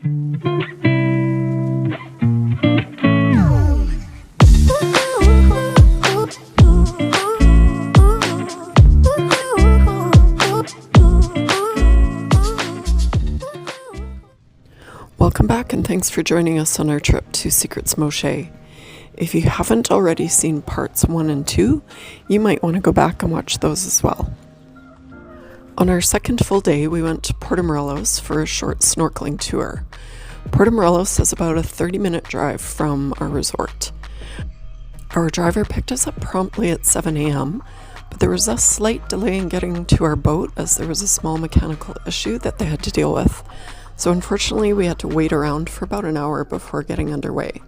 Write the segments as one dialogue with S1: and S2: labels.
S1: Welcome back and thanks for joining us on our trip to Secrets Moxché. If you haven't already seen parts 1 and 2, you might want to go back and watch those as well. On our second full day, we went to Puerto Morelos for a short snorkeling tour. Puerto Morelos is about a 30-minute drive from our resort. Our driver picked us up promptly at 7 a.m., but there was a slight delay in getting to our boat as there was a small mechanical issue that they had to deal with. So unfortunately, we had to wait around for about an hour before getting underway.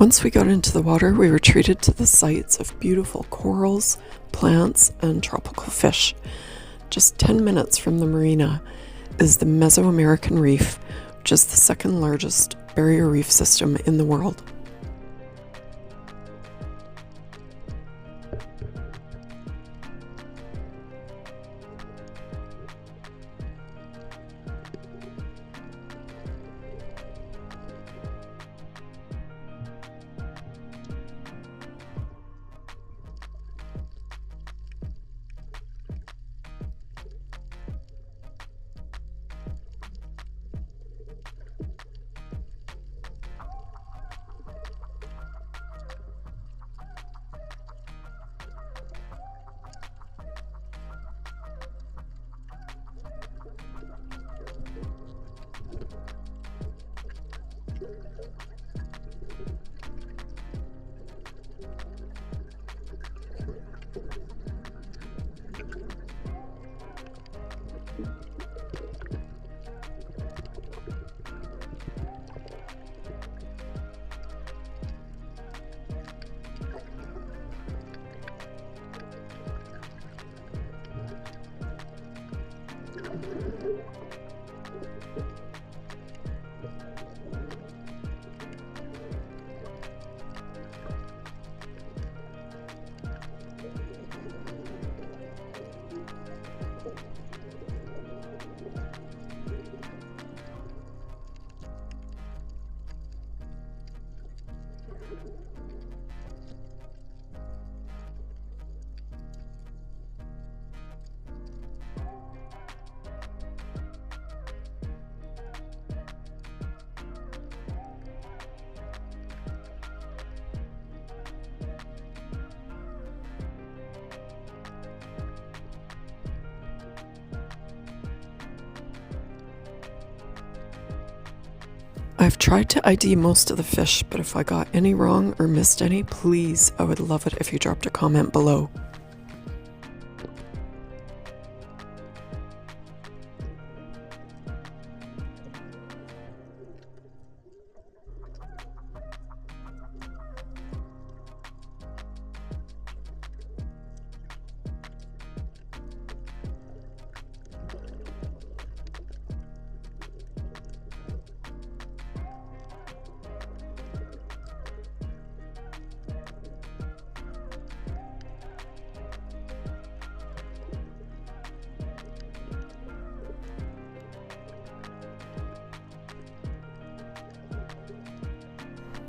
S1: Once we got into the water, we were treated to the sights of beautiful corals, plants, and tropical fish. Just 10 minutes from the marina is the Mesoamerican Reef, which is the second largest barrier reef system in the world. I've tried to ID most of the fish, but if I got any wrong or missed any, please, I would love it if you dropped a comment below.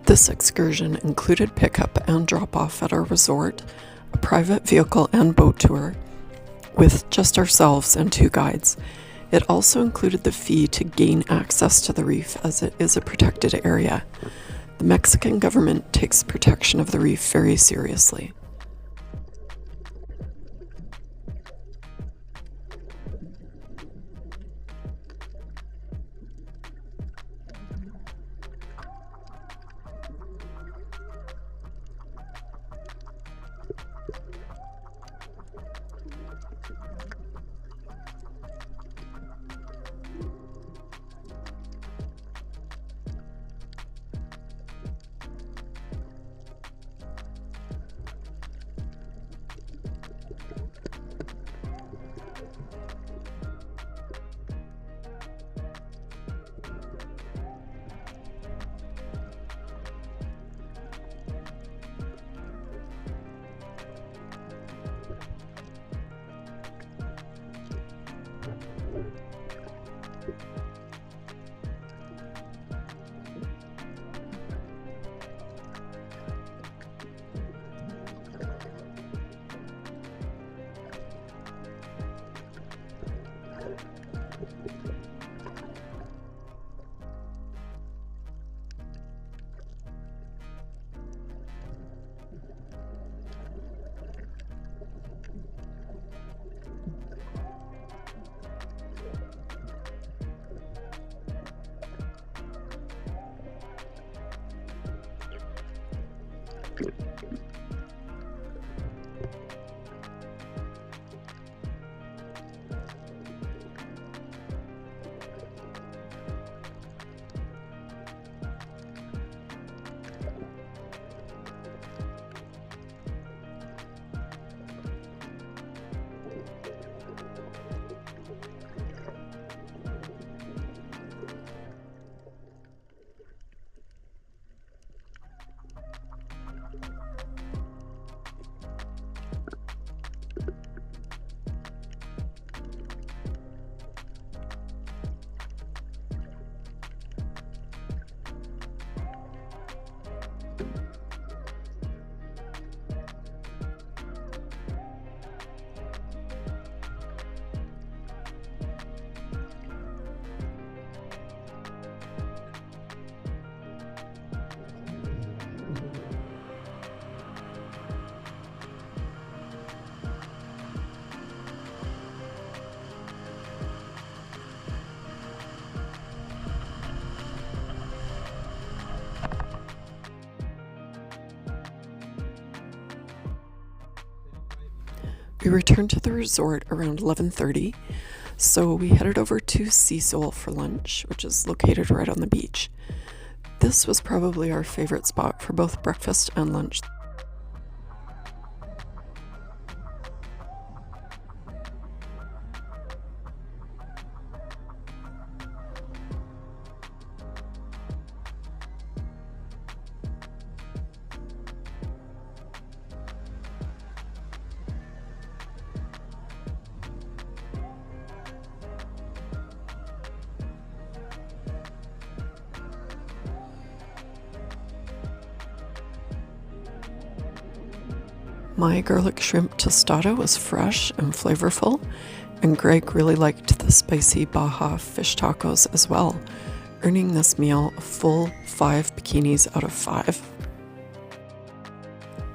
S1: This excursion included pickup and drop-off at our resort, a private vehicle and boat tour, with just ourselves and 2 guides. It also included the fee to gain access to the reef as it is a protected area. The Mexican government takes protection of the reef very seriously. We returned to the resort around 11:30, so we headed over to Sea Soul for lunch, which is located right on the beach. This was probably our favorite spot for both breakfast and lunch. My garlic shrimp tostada was fresh and flavorful, and Greg really liked the spicy Baja fish tacos as well, earning this meal a full 5 bikinis out of 5.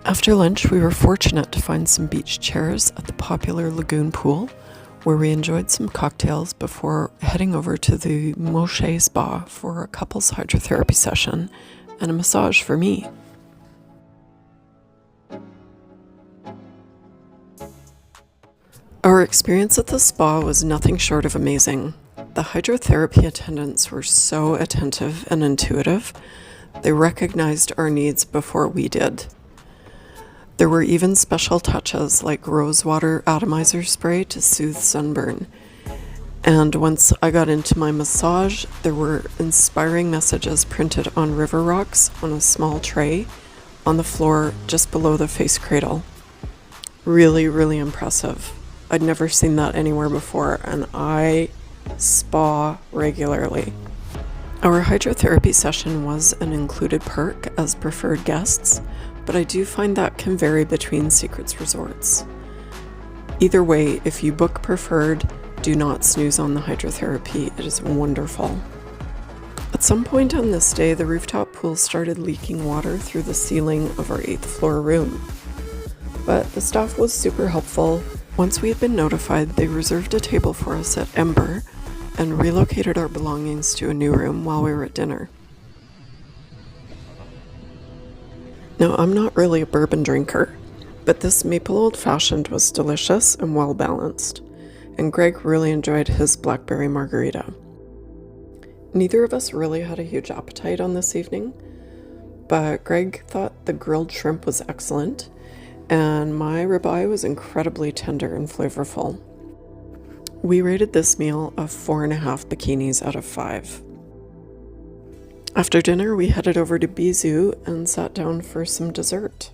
S1: After lunch, we were fortunate to find some beach chairs at the popular lagoon pool, where we enjoyed some cocktails before heading over to the Moxché spa for a couples hydrotherapy session and a massage for me. Our experience at the spa was nothing short of amazing. The hydrotherapy attendants were so attentive and intuitive. They recognized our needs before we did. There were even special touches like rosewater atomizer spray to soothe sunburn. And once I got into my massage, there were inspiring messages printed on river rocks on a small tray on the floor just below the face cradle. Really, really impressive. I'd never seen that anywhere before, and I spa regularly. Our hydrotherapy session was an included perk as preferred guests, but I do find that can vary between Secrets resorts. Either way, if you book preferred, do not snooze on the hydrotherapy. It is wonderful. At some point on this day, the rooftop pool started leaking water through the ceiling of our 8th floor room. But the staff was super helpful. Once we had been notified, they reserved a table for us at Ember and relocated our belongings to a new room while we were at dinner. Now, I'm not really a bourbon drinker, but this maple old-fashioned was delicious and well-balanced, and Greg really enjoyed his blackberry margarita. Neither of us really had a huge appetite on this evening, but Greg thought the grilled shrimp was excellent, and my ribeye was incredibly tender and flavorful. We rated this meal a 4.5 bikinis out of 5. After dinner, we headed over to Bizou and sat down for some dessert.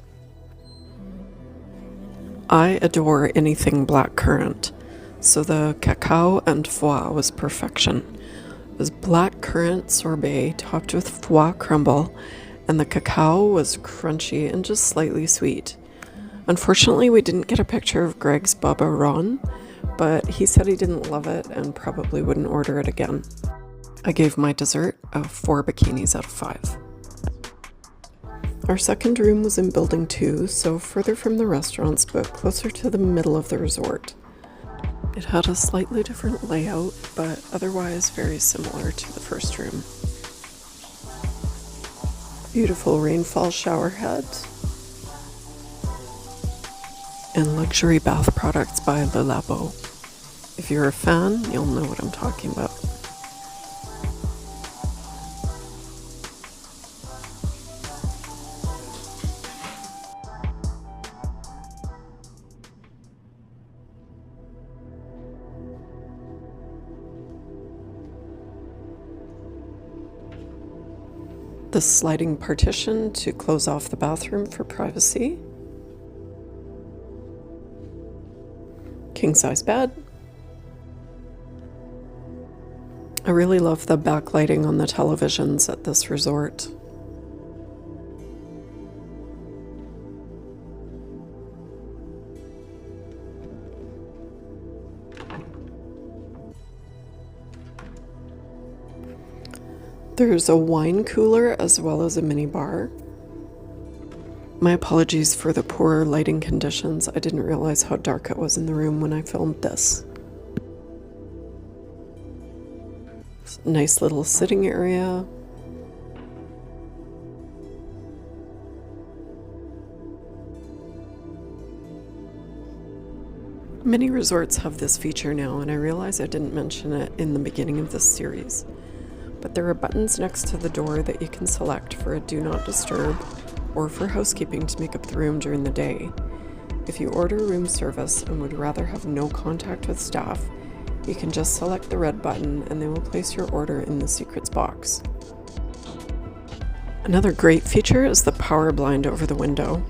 S1: I adore anything blackcurrant, so the cacao and foie was perfection. It was blackcurrant sorbet topped with foie crumble, and the cacao was crunchy and just slightly sweet. Unfortunately, we didn't get a picture of Greg's baba ron, but he said he didn't love it and probably wouldn't order it again. I gave my dessert a 4 bikinis out of 5. Our second room was in Building 2, so further from the restaurants, but closer to the middle of the resort. It had a slightly different layout, but otherwise very similar to the first room. Beautiful rainfall shower head, and luxury bath products by Le Labo. If you're a fan, you'll know what I'm talking about. The sliding partition to close off the bathroom for privacy. King-size bed. I really love the backlighting on the televisions at this resort. There's a wine cooler as well as a mini bar. My apologies for the poor lighting conditions. I didn't realize how dark it was in the room when I filmed this. Nice little sitting area. Many resorts have this feature now, and I realize I didn't mention it in the beginning of this series. But there are buttons next to the door that you can select for a do not disturb or for housekeeping to make up the room during the day. If you order room service and would rather have no contact with staff, you can just select the red button and they will place your order in the secrets box. Another great feature is the power blind over the window.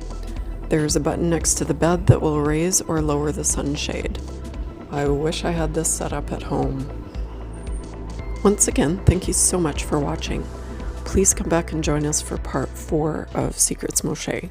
S1: There is a button next to the bed that will raise or lower the sunshade. I wish I had this set up at home. Once again, thank you so much for watching. Please come back and join us for part 4 of Secrets Moxché.